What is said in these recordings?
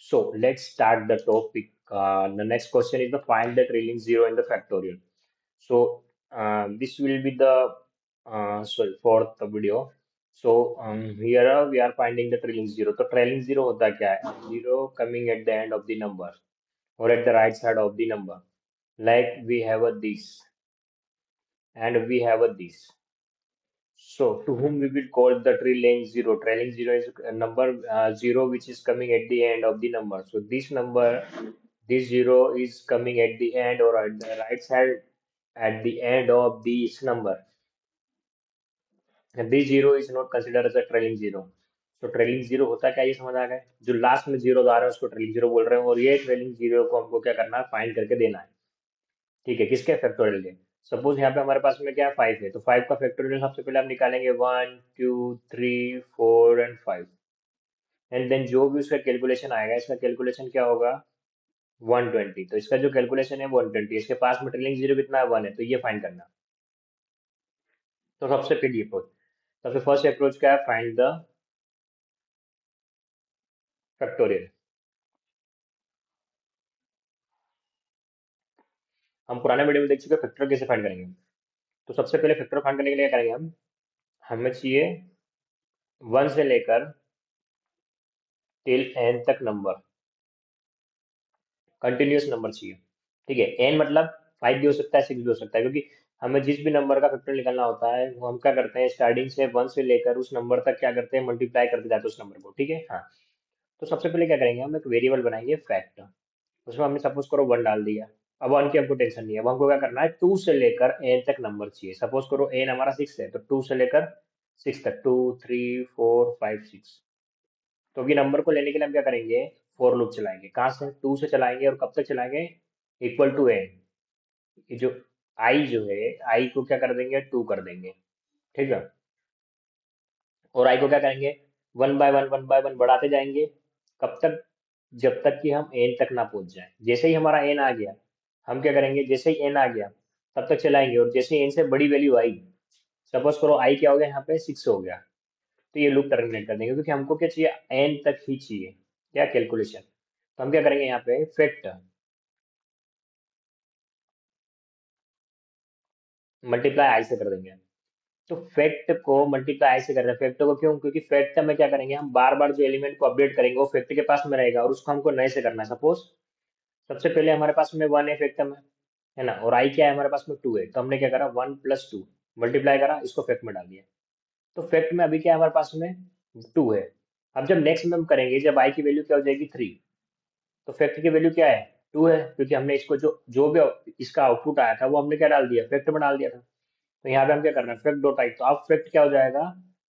So let's start the topic. The next question is the find the trailing zero in the factorial. So this will be the sorry fourth video. So here we are finding the trailing zero. तो trailing zero होता क्या है? Zero coming at the end of the number or at the right side of the number. Like we have a this and we have a this. So, to whom we will call the trailing zero? Trailing zero is a number zero which is coming at the end of the number. So, this number, this zero is coming at the end or at the right side at the end of this number. And this zero is not considered as a trailing zero. तो trailing zero होता क्या ये समझ आ गया जो last में zero आ रहा है उसको ट्रेलिंग जीरो बोल रहे हैं और ये ट्रेलिंग जीरो को हमको क्या करना है फाइंड करके देना है ठीक है किसके फैक्टोरियल के सपोज यहाँ पे हमारे पास में क्या है 5 है तो 5 का फैक्टोरियल सबसे पहले हम निकालेंगे 1 2 3 4 एंड 5 एंड देन जो भी उसका कैलकुलेशन आएगा इसका कैलकुलेशन क्या होगा 120 तो इसका जो कैलकुलेशन है 120 इसके पास में ट्रेलिंग जीरो कितना है 1 है तो ये फाइंड करना तो सबसे पहली अप्रोच सबसे फर्स्ट अप्रोच क्या है फाइंड द फैक्टोरियल हम पुराने वीडियो में देख चुके हैं फैक्टर कैसे फाइंड करेंगे तो सबसे पहले फैक्टर फाइंड करने के लिए क्या करेंगे हम हमें चाहिए 1 से लेकर टिल n तक नंबर कंटिन्यूअस नंबर चाहिए ठीक है एन मतलब 5 भी हो सकता है 6 भी हो सकता है क्योंकि हमें जिस भी नंबर का फैक्टर निकालना होता है वो हम क्या करते हैं स्टार्टिंग से 1 से लेकर उस नंबर तक क्या करते हैं मल्टीप्लाई करते जाते हैं उस नंबर को ठीक है हाँ तो सबसे पहले क्या करेंगे हम एक वेरिएबल बनाएंगे फैक्ट उसमें हमने सपोज करो 1 डाल दिया अब 1 की हमको टेंशन नहीं है अब हमको क्या करना है 2 से लेकर एन तक नंबर चाहिए सपोज करो एन हमारा 6 है तो 2 से लेकर 6 तक 2 3 4 5 6 तो अभी नंबर को लेने के लिए हम क्या करेंगे फॉर लूप चलाएंगे कहाँ से 2 से चलाएंगे और कब तक चलाएंगे इक्वल टू एन ये जो आई जो है आई को क्या कर देंगे 2 कर देंगे ठीक है और आई को क्या करेंगे वन बाय वन बढ़ाते जाएंगे कब तक जब तक कि हम एन तक ना पहुंच जाए जैसे ही हमारा एन आ गया हम क्या करेंगे जैसे ही एन आ गया तब तक चलाएंगे और जैसे ही एन से बड़ी वैल्यू आई सपोज करो आई क्या हो गया यहाँ पे 6 हो गया तो ये लूप टर्मिनेट कर देंगे क्योंकि हमको क्या चाहिए एन तक ही चाहिए क्या कैलकुलेशन तो हम क्या करेंगे यहाँ पे फैक्ट मल्टीप्लाई आई से कर देंगे तो फैक्ट को मल्टीप्लाई आई से कर रहे हैं फैक्ट को क्यों क्योंकि फैक्ट में क्या करेंगे हम बार बार जो एलिमेंट को अपडेट करेंगे वो फैक्ट के पास में रहेगा और उसको हमको नए से करना है सपोज सबसे पहले हमारे पास में 1 है फैक्ट में है ना और आई क्या है हमारे पास में 2 है तो हमने क्या करा 1 + 2 मल्टीप्लाई करा इसको फैक्ट में डाल दिया तो फैक्ट में अभी क्या है हमारे पास में 2 है अब जब नेक्स्ट में हम करेंगे जब आई की वैल्यू क्या हो जाएगी 3 तो फैक्ट की वैल्यू क्या है 2 है क्योंकि हमने इसको जो जो भी इसका आउटपुट आया था वो हमने क्या डाल दिया फैक्ट में डाल दिया था तो यहाँ पे हम क्या करना है फैक्ट डॉट आई तो अब फैक्ट क्या हो जाएगा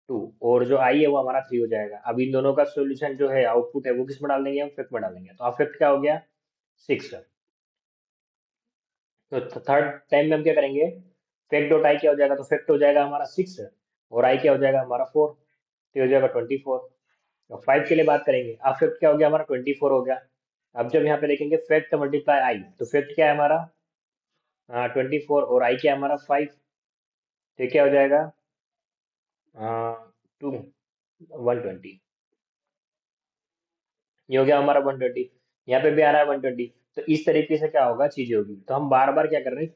2 और जो आई है वो हमारा 3 हो जाएगा अब इन दोनों का सोल्यूशन जो है आउटपुट है वो किस में डाल देंगे हम फैक्ट में डाल देंगे तो अब फैक्ट क्या हो गया 6 तो थर्ड टाइम में हम क्या करेंगे फैक्ट डॉट आई क्या हो जाएगा तो फैक्ट हो जाएगा हमारा 6 और आई क्या हो जाएगा हमारा 4 तो ये हो जाएगा 24 और 5 के लिए बात करेंगे अब फैक्ट क्या हो गया हमारा 24 हो गया अब जब यहाँ पे देखेंगे फैक्ट मल्टीप्लाई आई तो फैक्ट क्या है हमारा 24 और आई क्या है हमारा 5 तो ये क्या हो जाएगा 120 ये हो गया हमारा 120 यहाँ पे भी आ रहा है 120 तो इस तरीके से क्या होगा चीजें होगी तो हम बार बार क्या कर रहे हैं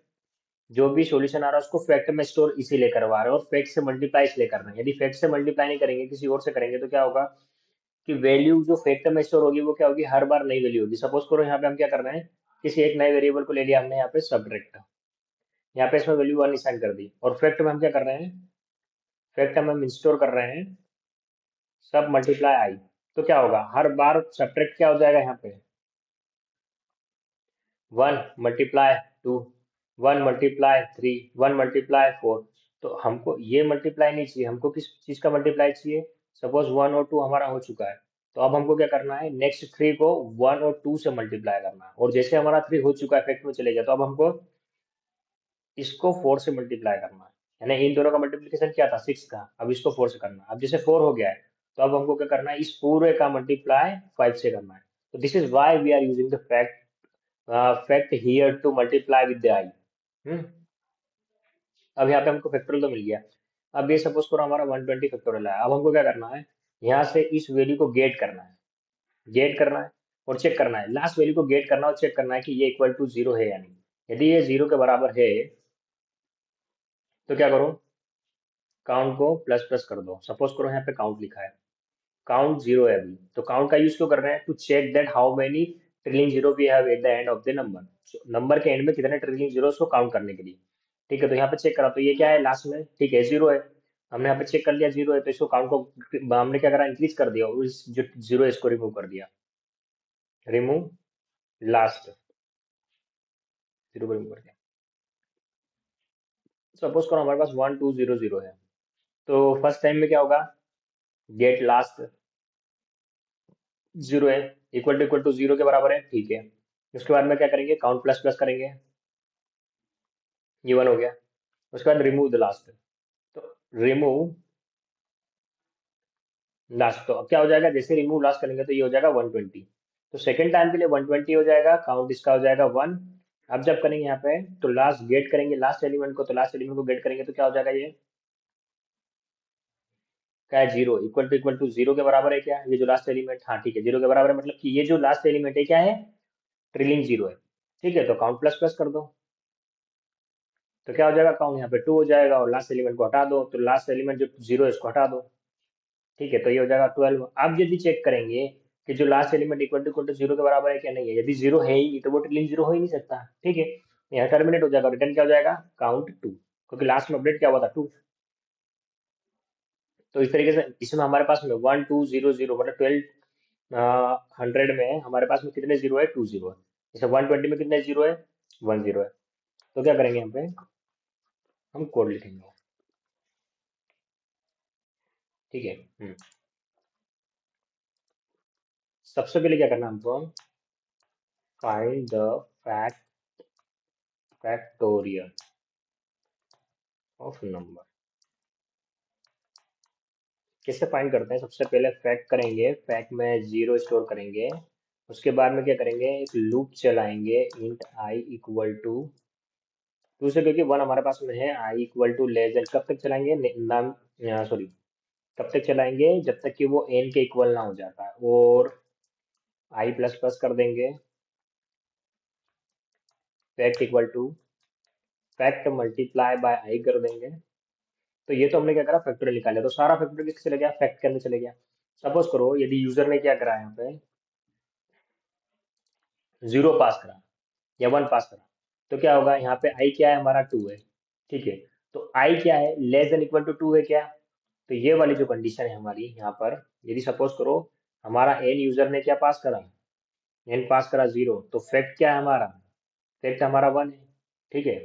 जो भी सॉल्यूशन आ रहा है उसको फैक्ट में स्टोर इसीलिए करवा रहे हैं और फैक्ट से मल्टीप्लाई इसलिए करना है यदि फैक्ट से मल्टीप्लाई नहीं करेंगे किसी और से करेंगे तो क्या होगा कि वैल्यू जो फैक्ट में स्टोर होगी वो क्या होगी हर बार नई वैल्यू होगी सपोज करो यहाँ पे हम क्या कर रहे हैं किसी एक नए वेरिएबल को ले लिया हमने यहाँ पे सब्ट्रैक्ट यहाँ पे इसमें वैल्यू 1 असाइन कर दी और फैक्ट में हम क्या कर रहे हैं फैक्ट में हम इंस्टोर कर रहे हैं सब मल्टीप्लाई आई तो क्या होगा हर बार सब्ट्रैक्ट क्या हो जाएगा यहाँ पे 1 × 2 1 × 3 1 × 4 तो हमको ये मल्टीप्लाई नहीं चाहिए हमको किस चीज का मल्टीप्लाई चाहिए सपोज 1 और 2 हमारा हो चुका है तो अब हमको क्या करना है नेक्स्ट 3 को 1 और 2 से मल्टीप्लाई करना है और जैसे हमारा 3 हो चुका है इफेक्ट में चले गया तो अब हमको इसको 4 से मल्टीप्लाई करना है यानी इन दोनों का मल्टीप्लिकेशन क्या था 6 का अब इसको 4 से करना है अब जैसे 4 हो गया है तो अब हमको क्या करना है इस पूरे का मल्टीप्लाई 5 से करना है तो this is why we are using the fact here to multiply with the I अब यहाँ पे हमको फैक्टोरियल तो मिल गया अब ये सपोज करो हमारा 120 फैक्टोरियल है अब हमको क्या करना है यहाँ से इस वैल्यू को गेट करना है गेट करना है और चेक करना है, लास्ट वैल्यू को गेट करना है और चेक करना है कि ये इक्वल टू जीरो है या नहीं। यदि ये जीरो के बराबर है तो क्या करो, काउंट को प्लस प्लस कर दो। सपोज करो यहाँ पे काउंट लिखा है, काउंट जीरो है अभी, तो काउंट का यूज क्यों कर रहे हैं, to check that how many trailing zero we have at the end of the number. Number के एंड में कितने ट्रिलिंग जीरो को काउंट करने के लिए। ठीक है, तो यहाँ पे चेक करा तो ये क्या है लास्ट में, ठीक है जीरो है। हमने यहाँ पे चेक कर लिया जीरो है, तो इसको काउंट को हमने क्या करा, इंक्रीज कर दिया और इस जो जीरो है इसको रिमूव कर दिया। रिमूव लास्ट, जीरो को रिमूव कर दिया। सपोज करो हमारे पास 1200 है, तो फर्स्ट टाइम में क्या होगा, गेट लास्ट जीरो है, इक्वल टू जीरो के बराबर है, ठीक है। उसके बाद में क्या करेंगे, काउंट प्लस प्लस करेंगे, ये वन हो गया। उसके बाद रिमूव द लास्ट, तो रिमूव लास्ट, तो अब क्या हो जाएगा, जैसे रिमूव लास्ट करेंगे तो ये हो जाएगा 120। तो सेकंड टाइम के लिए 120 हो जाएगा, काउंट इसका हो जाएगा वन। अब जब करेंगे यहाँ पे तो लास्ट गेट करेंगे लास्ट एलिमेंट को, तो लास्ट एलिमेंट को गेट करेंगे तो क्या हो जाएगा, ये क्या है, जीरो, इक्वल टू जीरो के बराबर है क्या, ये जो लास्ट एलिमेंट, हाँ ठीक है जीरो के बराबर है, मतलब कि ये जो लास्ट एलिमेंट है क्या है, ट्रिलिंग जीरो है। ठीक है, तो काउंट प्लस प्लस कर दो, तो क्या हो जाएगा, काउंट यहाँ पे टू हो जाएगा और लास्ट एलिमेंट को हटा दो, तो लास्ट एलिमेंट जो जीरो है इसको हटा दो। ठीक है, तो ये हो जाएगा 12। अब यदि चेक करेंगे कि जो last element equal to zero के बराबर है क्या नहीं है, यदि जीरो है ही नहीं तो वो ट्रिलिंग जीरो हो ही नहीं सकता। ठीक है, यहाँ टर्मिनेट हो जाएगा, रिटर्न क्या हो जाएगा, काउंट टू, क्योंकि लास्ट में अपडेट क्या हुआ था, टू। तो इस तरीके से इसमें हमारे पास में 1200 मतलब 1200 में हमारे पास में कितने जीरो है, टू जीरो है। जैसे 120 में कितने जीरो है, वन जीरो है। तो क्या करेंगे यहाँ पे, हम कोड लिखेंगे। ठीक है। सबसे पहले क्या करना है हमको, find the fact factorial of number. कैसे फाइंड करते हैं, सबसे पहले फैक्ट करेंगे, फैक्ट में जीरो स्टोर करेंगे। उसके बाद में क्या करेंगे, एक लूप चलाएंगे, int i equal to two से, क्योंकि वन हमारे पास में है, i equal to less than, कब तक चलाएंगे, नाम सॉरी, कब तक चलाएंगे, जब तक कि वो एन के इक्वल ना हो जाता है, और आई प्लस प्लस कर देंगे, fact equal to fact multiply by I कर देंगे। तो ये तो हमने क्या करा, फैक्टोरियल निकाला, तो सारा फैक्टोरियल किसके चले गया, फैक्ट के अंदर चले गया। सपोज करो यदि यूजर ने क्या करा यहाँ पे, जीरो पास करा या वन पास करा, तो क्या होगा, यहाँ पे आई क्या है, हमारा टू है। ठीक है, तो आई क्या है, less than equal to two है क्या, तो ये वाली जो कंडीशन है हमारी यहाँ पर, यदि सपोज करो हमारा एन यूजर ने क्या पास करा, एन पास करा जीरो, तो फैक्ट क्या है हमारा, फैक्ट हमारा वन है। ठीक है,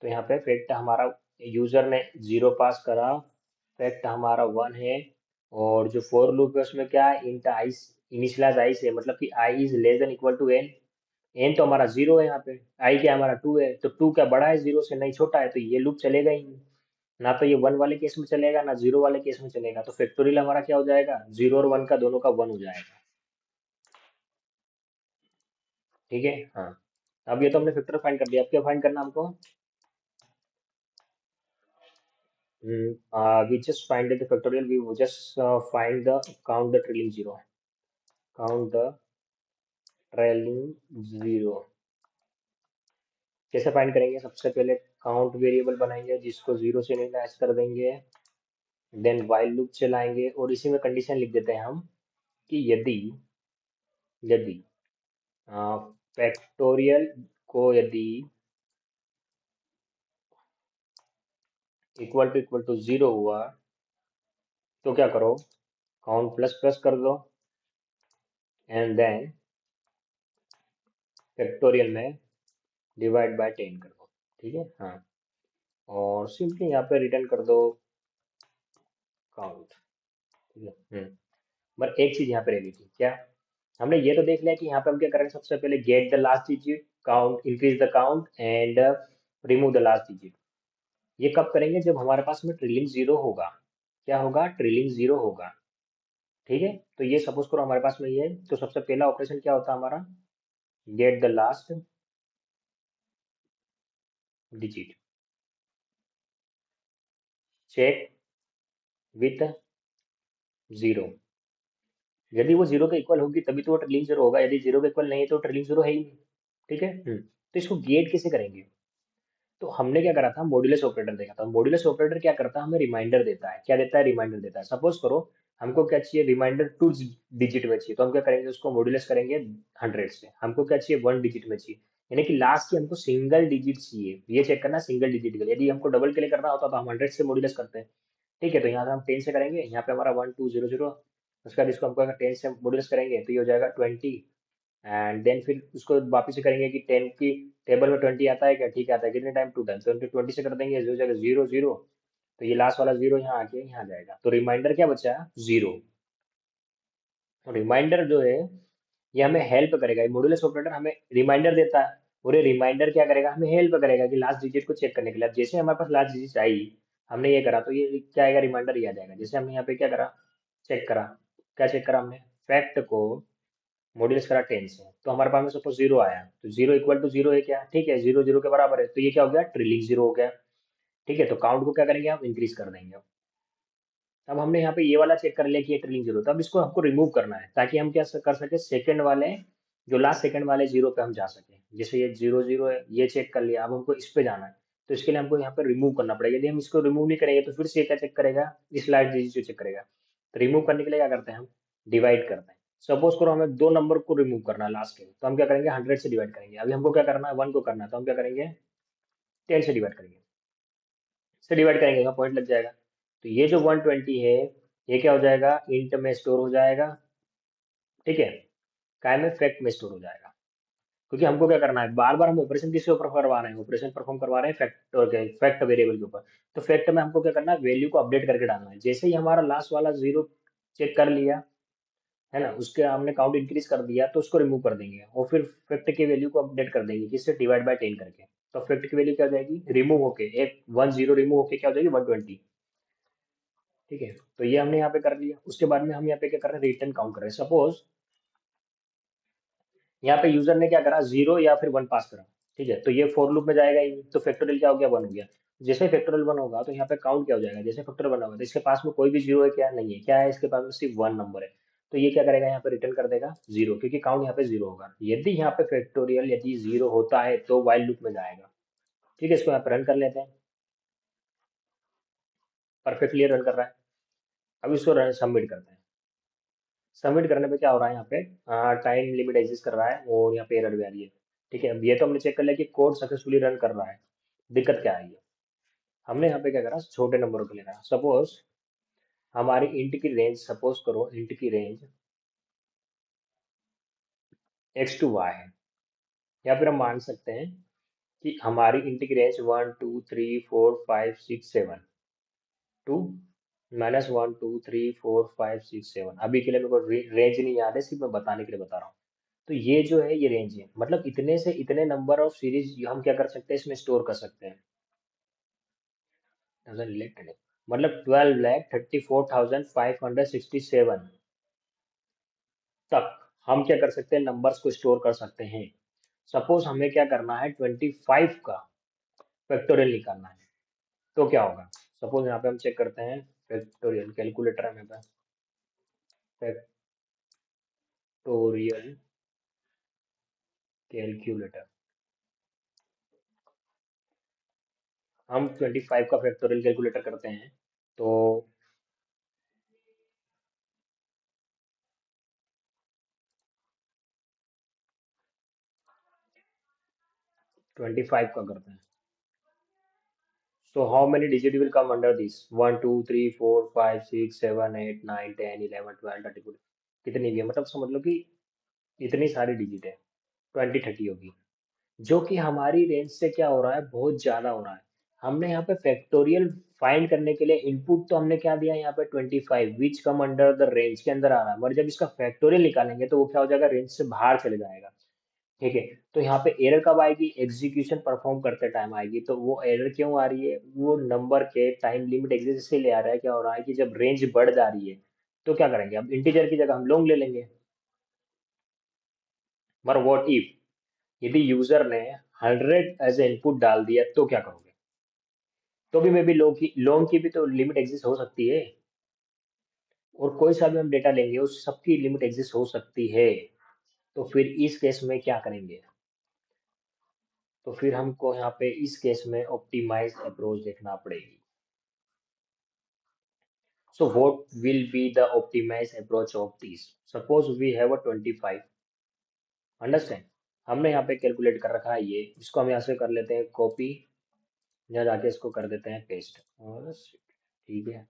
तो यहाँ पे फैक्ट हमारा, यूजर ने जीरो पास करा, फैक्ट हमारा वन है। और जो फोर लूप है उसमें क्या है, इंट आई, इनिशियलाइज आई से, मतलब कि I is less than equal to N. N तो हमारा जीरो है यहाँ पे, आई क्या हमारा टू है, तो टू क्या बड़ा है जीरो से, नहीं छोटा है, तो ये लूप चलेगा ही नहीं। ना तो ये वन वाले केस में चलेगा, ना जीरो वाले केस में चलेगा, तो फैक्टोरियल हमारा क्या हो जाएगा, जीरो और वन का दोनों का वन हो जाएगा। ठीक है, हाँ। अब ये तो हमने फैक्टर फाइंड कर दिया, अब क्या फाइंड करना हमको, we just find the factorial, we just find the count the trailing zero, count the trailing zero। कैसे फाइंड करेंगे, सबसे पहले काउंट वेरिएबल बनाएंगे जिसको जीरो से इनिशियलाइज कर देंगे, देन व्हाइल लूप चलाएंगे और इसी में कंडीशन लिख देते हैं हम कि यदि यदि फैक्टोरियल को यदि इक्वल टू जीरो हुआ तो क्या करो, काउंट प्लस प्लस कर दो एंड देन फैक्टोरियल में डिवाइड बाय 10 कर दो। ठीक है, हाँ, और सिंपली यहाँ पे रिटर्न कर दो काउंट। ठीक है, बट एक चीज यहाँ पे रहेगी थी क्या, हमने ये तो देख लिया कि यहाँ पे हम क्या करेंगे, सबसे पहले gate the last digit, count, increase the count and remove the last digit. ये कब करेंगे, जब हमारे पास में ट्रिलिंग जीरो होगा। क्या होगा, ट्रिलिंग जीरो होगा। ठीक है, तो ये सपोज करो हमारे पास में ये है, तो सबसे पहला ऑपरेशन क्या होता है हमारा, get the last digit, check with zero, यदि वो जीरो के इक्वल होगी तभी तो वो ट्रिलिंग जीरो होगा, यदि जीरो के इक्वल नहीं है तो ट्रिलिंग जीरो है ही नहीं। ठीक है। तो इसको गेट कैसे करेंगे? तो हमने क्या करा था, मॉड्यूलस ऑपरेटर देखा था। मॉड्यूलस ऑपरेटर क्या करता है, हमें रिमाइंडर देता है। क्या देता है? रिमाइंडर देता है। सपोज करो हमको क्या चाहिए, रिमाइंडर टू डिजिट में चाहिए, तो हम क्या करेंगे, उसको मॉड्यूलस करेंगे 100 से। हमको क्या चाहिए, वन डिजिट में चाहिए, यानी कि लास्ट की हमको सिंगल डिजिट चाहिए, ये चेक करना सिंगल डिजिट के लिए। यदि हमको डबल के लिए करना होता तो हम 100 से मॉड्यूलस करते हैं। ठीक है, तो यहाँ से हम 10 से करेंगे, यहाँ पे हमारा 1200, उसके बाद इसको हमको अगर 10 से मॉड्यूलस करेंगे तो ये हो जाएगा 20। एंड देन फिर उसको वापस से करेंगे कि 10 की टेबल में 20 आता है क्या? ठीक आता है, कितने टाइम? 2 टाइम। तो 20 से कर देंगे, जो जगह 0 0, तो ये लास्ट वाला 0 यहाँ आके यहाँ आ जाएगा, तो रिमाइंडर क्या बचा? 0। तो रिमाइंडर जो है ये हमें हेल्प करेगा, ये मॉड्यूलस ऑपरेटर हमें रिमाइंडर देता है, और ये रिमाइंडर क्या करेगा, हमें हेल्प करेगा कि लास्ट डिजिट को चेक करने के लिए। अब जैसे हमारे पास लास्ट डिजिट आई, हमने ये करा, तो ये क्या आएगा, रिमाइंडर ये आ जाएगा। जैसे हमने यहाँ पे क्या करा, चेक करा, क्या चेक करा हमने, फैक्ट को मॉड्यूलस करा 10 से, तो हमारे पास में सपोज 0 आया, तो 0 इक्वल टू 0 है क्या? ठीक है, 0 0 के बराबर है, तो ये क्या हो गया, ट्रिलिंग 0 हो गया। ठीक है, तो काउंट को क्या करेंगे, आप इंक्रीज कर देंगे। अब हमने यहाँ पे ये वाला चेक कर लिया कि ये ट्रिलिंग 0, तो अब इसको हमको रिमूव करना है, ताकि हम क्या कर सके, सेकंड वाले, जो लास्ट सेकंड वाले 0 पे हम जा सके। जैसे ये 0 0 है, ये चेक कर लिया, अब हमको इस पे जाना है, तो इसके लिए हमको यहाँ पे रिमूव करना पड़ेगा। यदि हम इसको रिमूव नहीं करेंगे तो फिर से ये क्या चेक करेगा, इस लास्ट डिजिट को चेक करेगा। तो रिमूव करने के लिए क्या करते हैं, हम डिवाइड करते हैं। सपोज करो हमें दो नंबर को रिमूव करना है लास्ट के, तो हम क्या करेंगे, 100 से डिवाइड करेंगे। अभी हमको क्या करना है, 1 को करना है, तो हम क्या करेंगे, 10 से डिवाइड करेंगे। से डिवाइड करेंगे, यहाँ पॉइंट लग जाएगा। तो ये जो 120 है, ये क्या हो जाएगा, इंट में स्टोर हो जाएगा। ठीक है, काय में, फैक्ट में स्टोर हो जाएगा। क्योंकि हमको क्या करना है, बार बार हम ऑपरेशन किसके ऊपर करवा रहे हैं, ऑपरेशन परफॉर्म करवा रहे हैं फैक्ट और फैक्ट वेरिएबल के ऊपर। तो फैक्ट में हमको क्या करना है, वैल्यू को अपडेट करके डालना है। जैसे ही हमारा लास्ट वाला 0 चेक कर लिया, है ना, उसके हमने काउंट इंक्रीज कर दिया, तो उसको रिमूव कर देंगे और फिर फैक्ट की वैल्यू को अपडेट कर देंगे, किससे, डिवाइड बाय 10 करके। तो फैक्ट की वैल्यू क्या हो जाएगी, रिमूव होके एक 10 रिमूव होके क्या हो जाएगी, 120। ठीक है, तो ये हमने यहाँ पे कर लिया। उसके बाद में हम यहाँ पे क्या कर रहे हैं, रिटर्न काउंट कर रहे हैं। सपोज यहाँ पे यूजर ने क्या करा, 0 या फिर 1 पास करा। ठीक है, तो ये फॉर लूप में जाएगा ही नहीं, तो फैक्टोरियल क्या हो गया, 1 हो गया। जैसे फैक्टोरियल 1 होगा तो यहाँ पे काउंट क्या हो जाएगा, जैसे फैक्टोरियल 1 होगा तो इसके पास में कोई भी 0 है क्या, नहीं है, क्या है, इसके पास में सिर्फ 1 नंबर है। तो ये क्या करेगा, यहाँ पे रिटर्न कर देगा 0, क्योंकि काउंट यहाँ पे 0 होगा। यदि यहाँ पे फैक्टोरियल यदि 0 होता है तो वाइल लूप में जाएगा। ठीक है, इसको यहाँ पे रन कर लेते हैं, परफेक्टली रन कर रहा है। अब इसको रन सबमिट करते हैं। सबमिट करने पे क्या हो रहा है, यहाँ पे टाइम लिमिट एग्जिस्ट कर रहा है और यहाँ पे एरर भी आ रही है। ठीक है, अब ये तो हमने चेक कर लिया कि कोड सक्सेसफुली रन कर रहा है। दिक्कत क्या आई है, हमने यहाँ पे क्या करा, छोटे नंबरों के लिए करा। सपोज हमारी इंट की रेंज, सपोज करो इंट की रेंज एक्स टू वाई है, या फिर हम मान सकते हैं कि हमारी इंट की रेंज 1 2 3 4 5 6 7 टू -1 2 3 4 5 6 7। अभी के लिए मेरे को रेंज नहीं याद है, सिर्फ मैं बताने के लिए बता रहा हूँ। तो ये जो है ये रेंज है, मतलब इतने से इतने नंबर ऑफ सीरीज हम क्या कर सकते हैं, इसमें स्टोर कर सकते हैं। मतलब 12,34,567 तक हम क्या कर सकते हैं, नंबर्स को स्टोर कर सकते हैं। सपोज हमें क्या करना है, 25 का फैक्टोरियल निकालना है, तो क्या होगा। सपोज यहाँ पे हम चेक करते हैं, फैक्टोरियल कैलकुलेटर है मेरे पास, फैक्टोरियल कैलकुलेटर, हम 25 का फैक्टोरियल कैलकुलेटर करते हैं, तो 25 का करते हैं। So how many digit will come under this? 1 2 3 4 5 6 7 8 9 10 11 12 13 14, कितनी भी है, मतलब समझ लो कि इतनी सारी डिजिट है, 20 30 होगी। जो कि हमारी रेंज से क्या हो रहा है, बहुत ज्यादा हो रहा है। हमने यहाँ पे फैक्टोरियल फाइंड करने के लिए इनपुट तो हमने क्या दिया, यहाँ पे 25 विच कम अंडर द रेंज के अंदर आ रहा है, मगर जब इसका फैक्टोरियल निकालेंगे तो वो क्या हो जाएगा, रेंज से बाहर चले जाएगा। ठीक है, तो यहाँ पे एरर कब आएगी, एग्जीक्यूशन परफॉर्म करते टाइम आएगी। तो वो एरर क्यों आ रही है, वो नंबर के टाइम लिमिट एग्जिस्ट से ले आ रहा है। क्या हो रहा है कि जब रेंज बढ़ जा रही है तो क्या करेंगे, अब इंटीजर की जगह हम लॉन्ग ले लेंगे। मगर व्हाट इफ, यदि यूजर ने 100 एज ए इनपुट डाल दिया तो क्या करोगे, तो भी मे बी लॉन्ग की भी तो लिमिट एग्जिस्ट हो सकती है। और कोई सा भी हम डेटा लेंगे उस सबकी लिमिट एग्जिस्ट हो सकती है। तो फिर इस केस में क्या करेंगे? तो फिर हमको यहाँ पे इस केस में ऑप्टिमाइज अप्रोच देखना पड़ेगी। So what will be the optimized approach of this? Suppose we have a 25. Understand? हमने यहाँ पे कैलकुलेट कर रखा है ये, इसको हम यहाँ से कर लेते हैं कॉपी, यहाँ जाके इसको कर देते हैं पेस्ट, और ठीक है।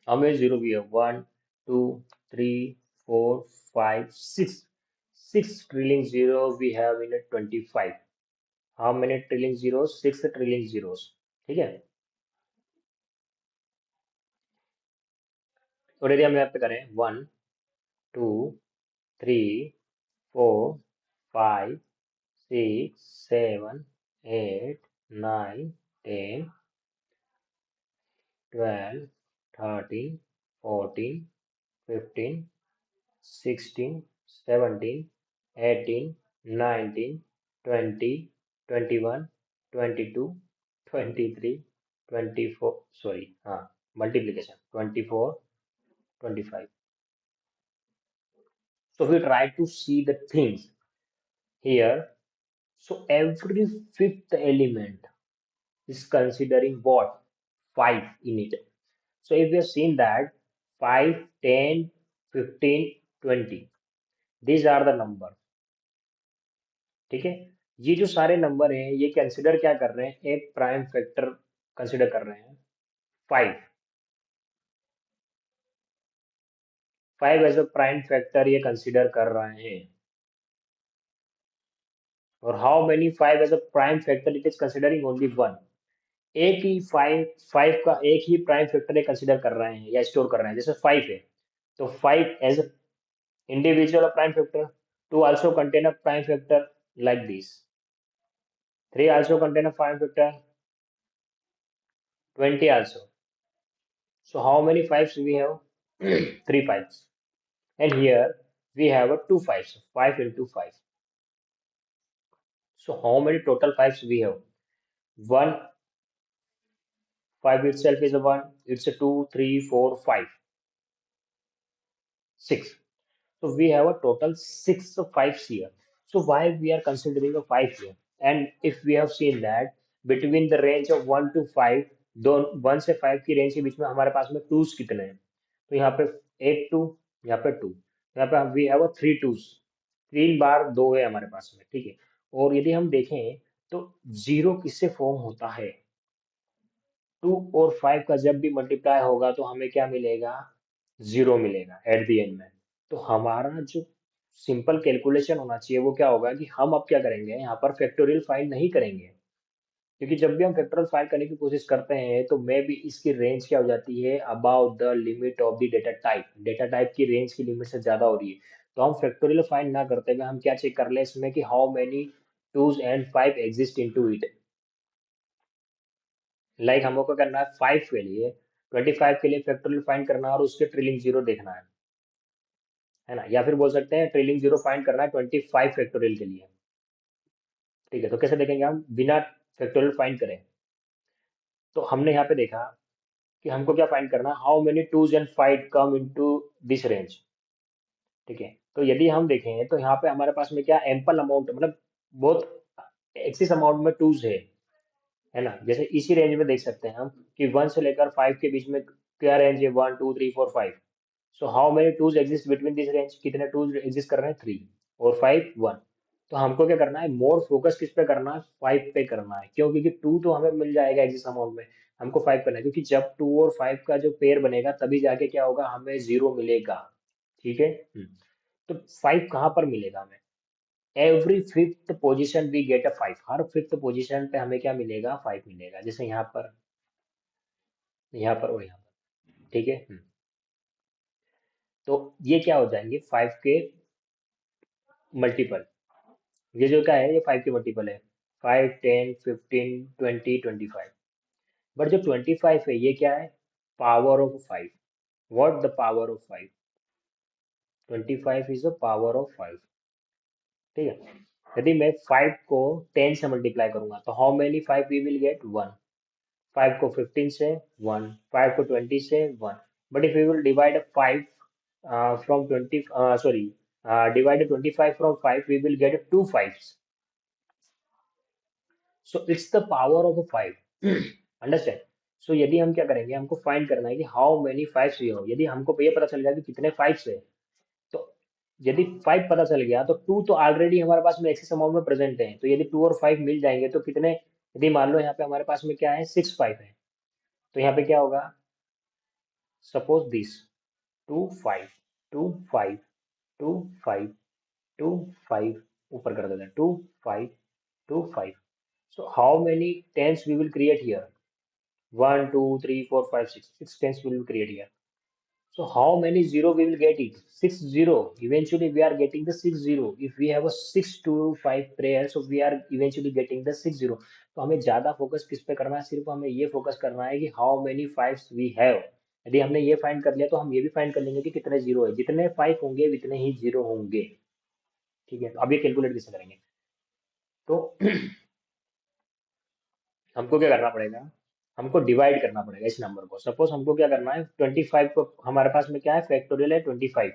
हमें जीरो भी है, 1 2 3 4 5 6, 6 trillion zero we have in 25। How many trillion zero? 6 trillion zeros, ठीक है। और यदि हम यहाँ पे करें 1 2 3 4 5 6 7 8 9 10 11 12 13 14 15 16 17 18 19 20 21 22 23 24, sorry, multiplication 24 25। So we try to see the things here. So every fifth element is considering what? 5 in it. So if we have seen that 5, 10, 15, 20, these are the number, ठीक है। ये जो सारे नंबर हैं ये कंसिडर क्या कर रहे हैं? एक प्राइम फैक्टर कंसिडर कर रहे हैं, 5। 5 एज अ प्राइम फैक्टर ये कंसिडर कर रहे हैं। और how many 5 as a prime factor it is considering? Only one. एक ही फाइव फाइव का एक ही प्राइम फैक्टर कंसिडर कर रहे हैं या स्टोर कर रहे हैं, जैसे 5 है तो 5 as individual prime factor, 2 also contain a prime factor like this, 3 also contain a prime factor, 20 also. So how many fives we have? 3 fives. And here we have a 2 fives, 5 into 5. So how many total fives we have? 1, 5 itself is a 1, it's a 2, 3, 4, 5, 6. So we have a total 6 fives here. So why we are considering a 5 here? And if we have seen that between the range of 1 to 5, दो 1 से 5 की range के बीच में हमारे पास में twos कितने हैं? तो यहाँ पे एक टू, यहाँ पे टू, यहाँ पे वी हैव 3 टूज, 3 बार 2 है हमारे पास में, ठीक है। और यदि हम देखें तो जीरो किससे फॉर्म होता है? 2 और 5 का जब भी मल्टीप्लाई होगा तो हमें क्या मिलेगा? जीरो मिलेगा एट द एंड में। तो हमारा जो सिंपल कैलकुलेशन होना चाहिए वो क्या होगा कि हम अब क्या करेंगे, यहाँ पर फैक्टोरियल फाइंड नहीं करेंगे, क्योंकि जब भी हम फैक्टोरियल फाइंड करने की कोशिश करते हैं तो मे भी इसकी रेंज क्या हो जाती है, about the limit of the data type की रेंज की लिमिट से ज्यादा हो रही है। तो हम फैक्टोरियल फाइंड ना करते हुए हम क्या चेक कर ले इसमें कि how many 2 and 5 exist into it. Like हमको क्या करना है, 5 के लिए 25 के लिए फैक्टोरियल फाइंड करना है और उसके ट्रिलिंग जीरो देखना है ना। या फिर बोल सकते हैं ट्रिलिंग जीरो फाइंड करना है 25 फैक्टोरियल के लिए, ठीक है। तो कैसे देखेंगे हम बिना फैक्टोरियल फाइंड करें? तो हमने यहाँ पे देखा कि हमको क्या फाइंड करना, how many 2 and 5 come into this range, ठीक है। तो यदि हम देखें तो यहाँ पे हमारे पास में क्या एम्पल अमाउंट, मतलब बहुत एक्सिस अमाउंट में टूज है ना। जैसे इसी रेंज में देख सकते हैं हम कि 1 से लेकर 5 के बीच में क्या रेंज है, 1 2 3 4 5। So how many twos exist between this range, कितने टूज एग्जिस्ट कर रहे हैं? 3 और 5 1। तो हमको क्या करना है, मोर फोकस किस पे करना है? 5 पे करना है। क्यों? क्योंकि 2 तो हमें मिल जाएगा एग्जिस्ट अमाउंट में, हमको 5 करना है, क्योंकि जब 2 और 5 का जो पेयर बनेगा तभी जाके क्या होगा, हमें जीरो मिलेगा, ठीक है। तो 5 कहाँ पर मिलेगा हमें? Every fifth position we get a 5, हर फिफ्थ पोजीशन पे हमें क्या मिलेगा? 5 मिलेगा, जैसे यहाँ पर, यहाँ पर और यहाँ पर, ठीक है। तो ये क्या हो जाएंगे 5 के मल्टीपल, ये जो क्या है ये 5 के मल्टीपल है, 5 10 15 20 25। बट जो 25 है ये क्या है? Power of 5। What the power of 5? 25 is the power of 5, ठीक है। यदि मैं 5 को 10 से मल्टीप्लाई करूंगा तो how many 5 we will get? 1। 5 को 15 से 1, 5 को 20 से 1. But if we will divide 5 from 20, sorry, divide 25 from 5, we will get two fives. So it's the power of a 5. Understand? So यदि हम क्या करेंगे, हमको फाइंड करना है कि हाउ मेनी फाइव्स वी हो. यदि हमको ये पता चल गया कि कितने फाइव्स है, तो यदि 5 पता चल गया तो 2 तो ऑलरेडी हमारे पास में एक्सेस अमाउंट में प्रेजेंट है. तो यदि 2 और 5 मिल जाएंगे तो कितने, यदि मान लो यहाँ पे हमारे पास में क्या है, 6 5 है, तो यहाँ पे क्या होगा, सपोज दिस 2 5 2 5 2 5 2 5, ऊपर कर देते हैं 2 5 2 5. So how many tens we will create here? 1 2 3 4 5 6, 6 tens we will create here. So how many zero we will get it? 6 0. Eventually we are getting the 6 0. If we have a 6 to 5 prayer, so we are eventually getting the 6 0. तो हमें ज्यादा focus किस पे करना है, सिर्फ हमें ये फोकस करना है कि how many fives we have. यदि हमने ये फाइंड कर लिया तो हम ये भी फाइंड कर लेंगे कि कितने जीरो है. जितने 5 होंगे उतने ही जीरो होंगे. ठीक है, तो अब ये कैलकुलेट कैसे करेंगे, तो हमको क्या करना पड़ेगा, हमको डिवाइड करना पड़ेगा इस नंबर को. सपोज हमको क्या करना है, 25 को, हमारे पास में क्या है, फैक्टोरियल है 25.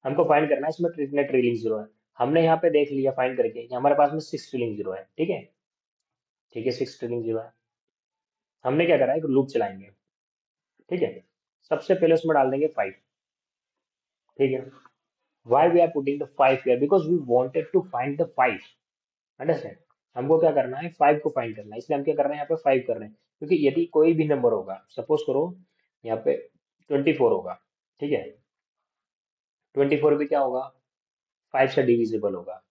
हमको फाइंड करना है इसमें कितने ट्रिलिंग जीरो है. हमने यहाँ पे देख लिया फाइंड करके कि हमारे पास में 6 ट्रिलिंग जीरो है. ठीक है, ठीक है, 6 ट्रिलिंग जीरो है. हमने क्या करा है, एक लूप चलाएंगे. ठीक है, सबसे पहले उसमें डाल देंगे 5. ठीक है, why we are putting the 5 here, because we wanted to find the 5. Understand? हमको क्या करना है, 5 को फाइंड करना है, इसलिए हम क्या कर रहे हैं, यहाँ पे 5 कर रहे हैं. क्योंकि यदि कोई भी नंबर होगा, सपोज करो यहाँ पे 24 होगा. ठीक है, 24 भी क्या होगा, 5 से डिविजिबल होगा.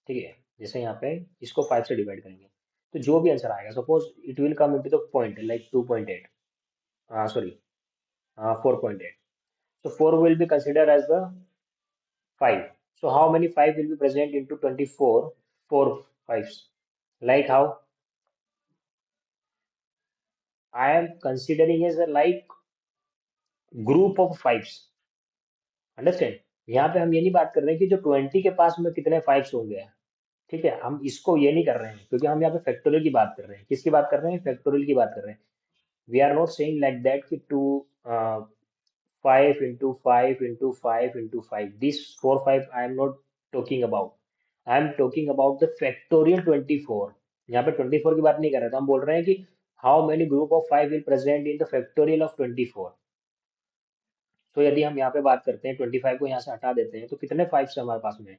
ठीक है, जैसे यहाँ पे इसको 5 से डिवाइड करेंगे तो जो भी आंसर आएगा, suppose it will come into the point like 2.8, sorry 4.8. so 4 will be considered as the 5. So how many 5 will be present into 24? 4 fives. Like how I am considering as a like group of fives. Understand? यहाँ पे हम ये नहीं बात कर रहे हैं कि जो 20 के पास में कितने फाइव्स होंगे. ठीक है, हम इसको ये नहीं कर रहे हैं, क्योंकि हम यहाँ पे फैक्टोरियल की बात कर रहे हैं. किसकी बात कर रहे हैं, फैक्टोरियल की बात कर रहे हैं. We are not saying like that कि two 5 into 5 into 5 into 5. This 4 5 I am not talking about. I am talking about the factorial 24. यहाँ पे 24 की बात नहीं कर रहे, तो हम बोल रहे हैं कि how many group of 5 will present in the factorial of 24. तो यदि हम यहाँ पे बात करते हैं 25 को यहाँ से हटा देते हैं तो कितने 5 से हमारे पास में,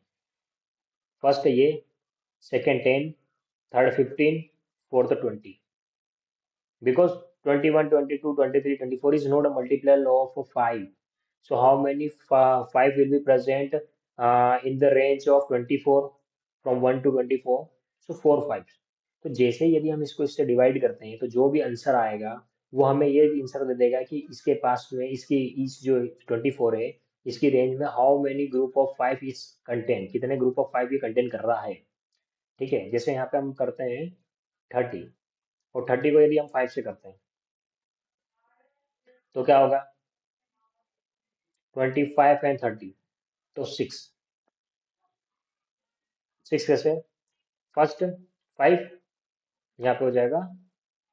फर्स्ट ये, second 10, third 15, fourth 20. Because 21, 22, 23, 24 is not a multiple of 5. So how many 5 will be present in the range of 24 from 1 to 24? So 4 5. तो जैसे ही यदि हम इसको इससे डिवाइड करते हैं तो जो भी आंसर आएगा वो हमें ये आंसर दे देगा कि इसके पास में इसकी इस जो 24 है, इसकी रेंज में हाउ मेनी ग्रुप ऑफ 5 इस कंटेंट, कितने ग्रुप ऑफ 5 ये कंटेंट कर रहा है. ठीक है, जैसे यहाँ पे हम करते हैं 30, और 30 को यदि हम 5 से करते हैं तो क्या होगा, 25 एंड 30, तो 6. 6 कैसे, फर्स्ट 5 यहाँ पे हो जाएगा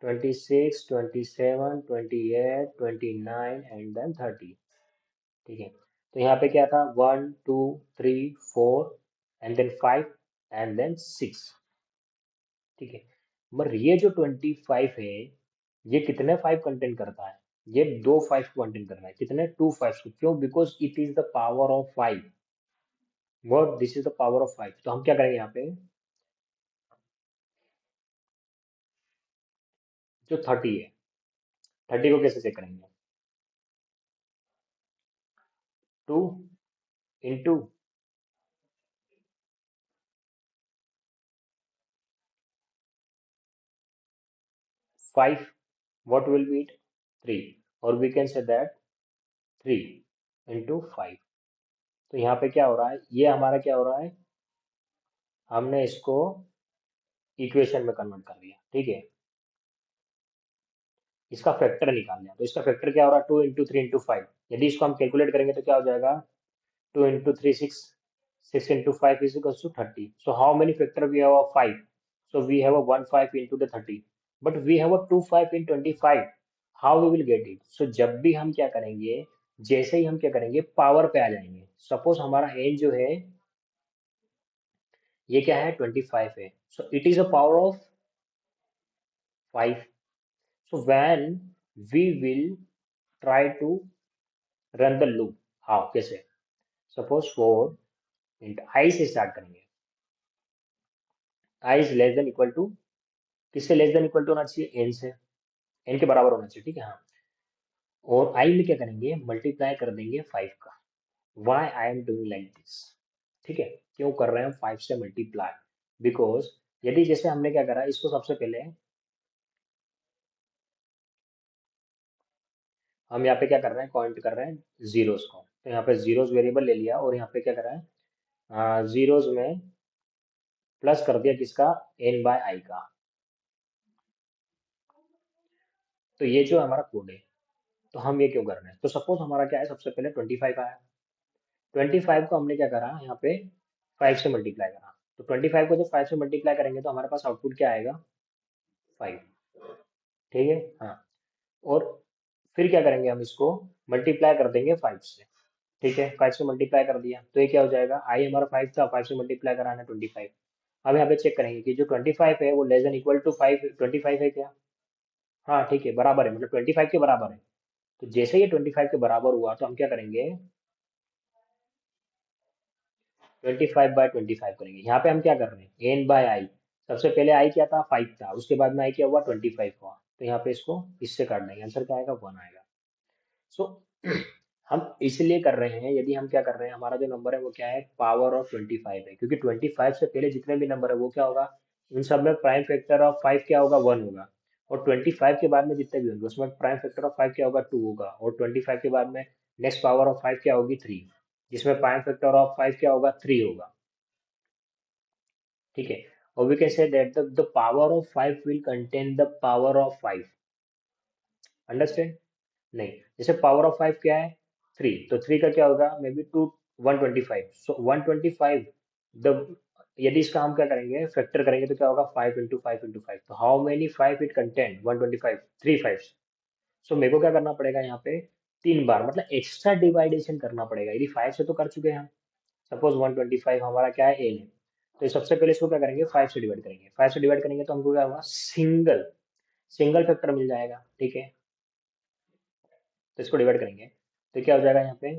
26 27 28 29 एंड देन 30. ठीक है, तो यहाँ पे क्या था, 1 2 3 4 एंड देन 5 एंड देन 6. ठीक है, मगर ये जो 25 है, ये कितने 5 कंटेंट करता है, ये दो 5 कंटेंट कर रहा है. कितने, 2 5 को. क्यों, because it is the power of 5. Word, this is the power of 5. तो हम क्या करेंगे यहाँ पे, जो 30 है, 30 को कैसे चेक करेंगे, 2 into 5, what will be it, 3, और we can say that 3 into 5. तो यहाँ पे क्या हो रहा है, ये हमारा क्या हो रहा है, हमने इसको इक्वेशन में कन्वर्ट कर दिया. ठीक है, इसका फैक्टर निकाल लिया, तो इसका फैक्टर क्या हो रहा है, 2 इंटू 3 इंटू 5. यदि इसको हम कैलकुलेट करेंगे तो क्या हो जाएगा, 2 into 3 6, 6 into 5 is equals to 30. So how many factor we have of 5? So we have a 1 5 into the 30. But we have a 25 in 25, how we will get it? So जब भी हम क्या करेंगे, जैसे ही हम क्या करेंगे पावर पे आ जाएंगे, सपोज हमारा एन जो है ये क्या है 25 है, so it is a power of 5. So when we will try to run the loop, how, कैसे? सपोज 4 इंटू आई से स्टार्ट करेंगे, I is less than equal to, किससे लेस देन इक्वल टू होना चाहिए? एन से, N के बराबर होना चाहिए, ठीक है हाँ। और आई में क्या करेंगे, मल्टीप्लाई कर देंगे 5 का. Why I am doing like this? ठीक है, क्यों कर रहे हैं हम 5 से मल्टीप्लाई? बिकॉज यदि जैसे हमने क्या करा, इसको सबसे पहले हम यहाँ पे क्या कर रहे हैं, काउंट कर रहे हैं जीरोस को, तो यहाँ पे जीरोस वेरिएबल ले लिया और यहाँ पे क्या कर रहा है, जीरोस में प्लस कर दिया किसका, एन बाय आई का. तो ये जो हमारा कोड है, तो हम ये क्यों कर रहे हैं, तो सपोज हमारा क्या है, सबसे पहले 25 आया, 25 को हमने क्या करा यहाँ पे 5 से मल्टीप्लाई करा, तो 25 को जब 5 से मल्टीप्लाई करेंगे तो हमारे पास आउटपुट क्या आएगा, 5. ठीक है हाँ. और फिर क्या करेंगे, हम इसको मल्टीप्लाई कर देंगे 5 से. ठीक है, 5 से मल्टीप्लाई कर दिया तो ये क्या हो जाएगा, आई हमारा 5 था, 5 से मल्टीप्लाई कराना 25. अब यहाँ पे चेक करेंगे कि जो 25 है वो लेस देन इक्वल टू 5, 25 है क्या? हाँ ठीक है, बराबर है, मतलब 25 के बराबर है. तो जैसे ये 25 के बराबर हुआ तो हम क्या करेंगे, 25/25 करेंगे. यहाँ पे हम क्या कर रहे हैं, एन बाय आई. सबसे पहले आई क्या था, 5 था, उसके बाद में आई क्या हुआ, 25 हुआ, तो यहाँ पे इसको इससे काट देंगे, आंसर क्या आएगा, 1 आएगा. सो हम इसलिए कर रहे हैं, यदि हम क्या कर रहे हैं, हमारा जो नंबर है वो क्या है, पावर ऑफ 25 है, क्योंकि 25 से पहले जितने भी नंबर है वो क्या होगा, उन सब में प्राइम फैक्टर ऑफ 5 क्या होगा, 1 होगा. और 25 के बाद में जितने भी होंगे उसमें प्राइम फैक्टर ऑफ 5 क्या होगा, 2 होगा. और 25 के बाद में नेक्स्ट पावर ऑफ 5 क्या होगी, 3, जिसमें प्राइम फैक्टर ऑफ 5 क्या होगा, 3 होगा. ठीक है. और we can say that the power of 5 will contain the power of 5. Understand? नहीं, जैसे पावर ऑफ 5 क्या है, 3, तो 3 का क्या होगा, maybe to 125. So 125 the, यदि इसका हम क्या करेंगे, फैक्टर करेंगे तो क्या होगा, 5 × 5 × 5. तो हाउ मेनी 5 इट कंटेन, 125, 3 5. सो मेरे को क्या करना पड़ेगा यहाँ पे, 3 बार, मतलब एक्स्ट्रा डिवाइडेशन करना पड़ेगा. यदि 5 से तो कर चुके हैं हम, सपोज 125 हमारा क्या है, एन है, तो सबसे पहले इसको क्या करेंगे, 5 से डिवाइड करेंगे. 5 से डिवाइड करेंगे तो हमको क्या होगा, सिंगल सिंगल फैक्टर मिल जाएगा. ठीक है, तो इसको डिवाइड करेंगे तो क्या हो जाएगा, यहाँ पे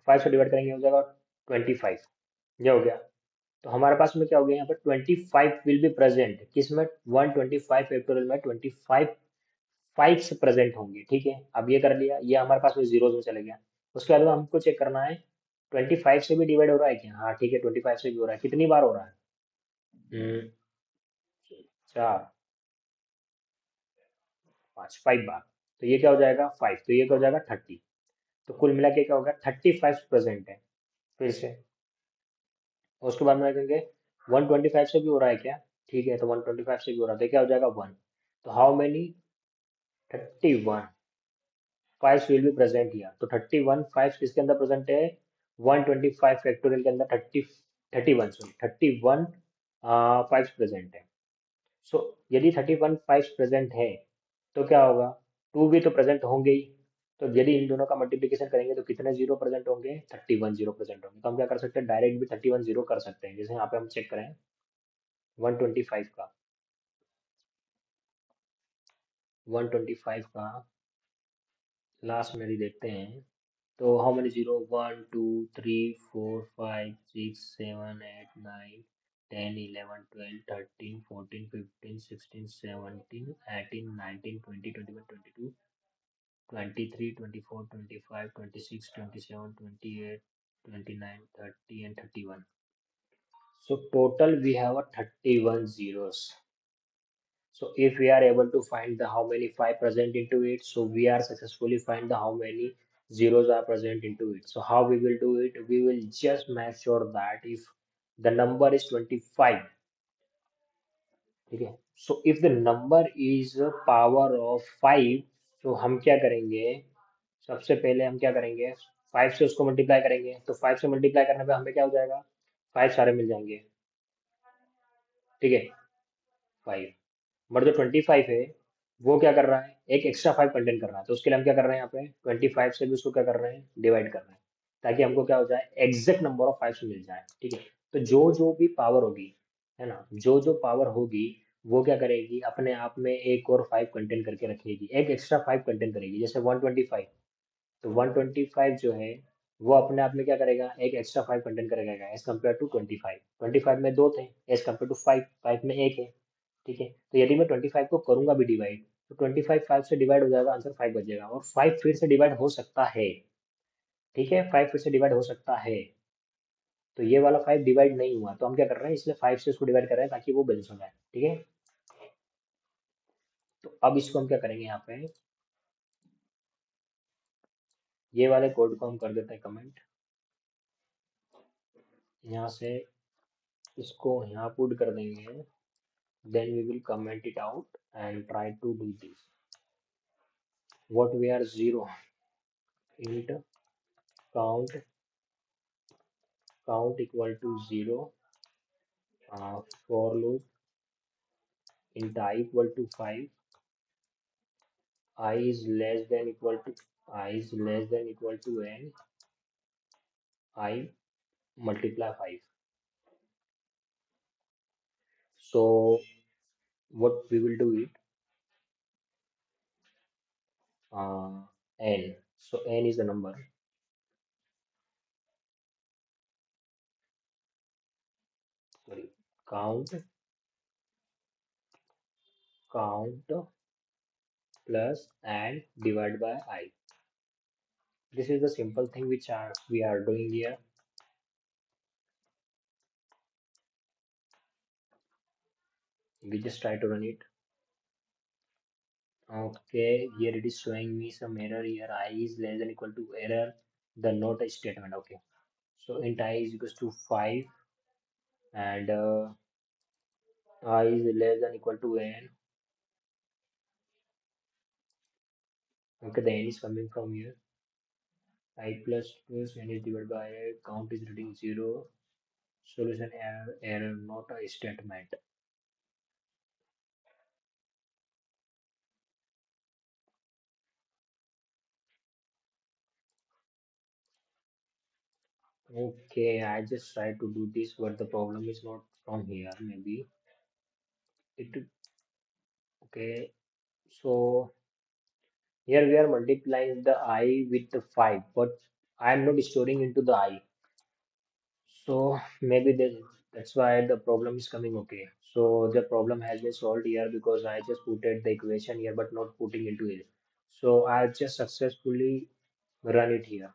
5 से डिवाइड करेंगे हो जाएगा 25. ये हो गया. तो हमारे पास में क्या हो गया, यहाँ पर 25 विल बी प्रेजेंट, किसमें, 125 फैक्टोरियल में 25 5 प्रेजेंट होंगे. ठीक है, अब ये कर लिया, ये हमारे पास में जीरो में चले गया. उसके बाद में हमको चेक करना है 25 से भी डिवाइड हो रहा है क्या, हाँ ठीक है, 25 से भी हो रहा है. कितनी बार हो रहा है, हम्म, 4, 5, 5 बार. तो ये क्या हो जाएगा, 5, तो ये क्या हो जाएगा 30. तो कुल मिला के क्या होगा, 35 प्रेजेंट है. फिर से, और उसके बाद में कहेंगे 125 से भी हो रहा है क्या, ठीक है, तो 125 से भी हो रहा है, तो क्या हो जाएगा 1. तो how many, 31 5 will be present here. तो 31 5 किसके अंदर प्रेजेंट है, 125 फैक्टोरियल के अंदर 31 सॉरी 31 5 प्रेजेंट है. सो यदि 31 5 प्रेजेंट है तो क्या होगा, 2 भी तो प्रेजेंट होंगे ही. तो यदि इन दोनों का मल्टीप्लिकेशन करेंगे तो कितने जीरो प्रेजेंट होंगे, 31 जीरो प्रेजेंट होंगे. तो हम क्या कर सकते हैं, डायरेक्ट भी 31 जीरो कर सकते हैं. जैसे यहाँ पे हम चेक करें 125 का, 125 का लास्ट में भी देखते हैं. तो how many zero, 1 2 3 4 5 6 7 8 9 10 11 12 13 14 15 16 17 18 19 20 21 22 23 24 25 26 27 28 29 30 and 31. So total we have a 31 zeros. So if we are able to find the how many 5 present into it, so we are successfully find the how many zeros are present into it. So how we will do it? We will just make sure that if the number is 25, ठीक है. So if the number is a power of 5, so हम क्या करेंगे, सबसे पहले हम क्या करेंगे, 5 से उसको मल्टीप्लाई करेंगे. तो 5 से मल्टीप्लाई करने पे हमें क्या हो जाएगा, 5 सारे मिल जाएंगे. ठीक है, 5। बट जो 25 है वो क्या कर रहा है, एक एक्स्ट्रा 5 कंटेंट कर रहा है, तो उसके लिए हम क्या कर रहे हैं, यहाँ पे 25 से भी उसको क्या कर रहे हैं, डिवाइड कर रहे हैं, ताकि हमको क्या हो जाए, एग्जैक्ट नंबर ऑफ 5 मिल जाए। ठीक है, तो जो जो भी पावर होगी, है ना, जो जो पावर होगी वो क्या करेगी, अपने आप में एक और 5 कंटेंट करके रखेगी, एक एक्स्ट्रा 5 कंटेंट करेगी। जैसे 125, तो 125 जो है वो अपने आप में क्या करेगा, एक एक्स्ट्रा 5 कंटेंट करेगा एज कम्पेयर टू 25। 25 में दो थे एज कम्पेयर टू 5, 5 में एक है। ठीक है, तो यदि मैं 25 को करूंगा भी डिवाइड, तो 25 5 से डिवाइड हो जाएगा, आंसर 5 बचेगा, और 5 फिर से डिवाइड हो सकता है। ठीक है, 5 फिर से डिवाइड हो सकता है। तो ये वाला 5 डिवाइड नहीं हुआ, तो हम क्या कर रहे हैं, इसलिए 5 से इसको डिवाइड कर रहे हैं ताकि वो बैलेंस हो जाए। ठीक है, तो अब इसको हम क्या करेंगे, यहाँ पे ये वाले कोड को हम कर देते हैं कमेंट, यहाँ से इसको यहाँ पुट कर देंगे, then we will comment it out and try to do this. What we are 0 int count, count equal to 0, for loop int I equal to 5, I is less than equal to, I is less than equal to n, I multiply 5. So what we will do it, uh, n, so n is the number, sorry, count, count plus and divide by I. This is the simple thing which we are doing here. We just try to run it. Okay, here it is showing me some error here. I is less than equal to error, the not a statement. Okay, so int I is equals to 5, and I is less than equal to n. Okay, the n is coming from here. I plus n is divided by I, count is reading 0, solution error, error not a statement. Okay, I just try to do this, but the problem is not from here. Maybe it, okay, so here we are multiplying the I with the 5, but I am not storing into the I. So maybe that's why the problem is coming. Okay. So the problem has been solved here because I just put it the equation here, but not putting into it. So I just successfully run it here.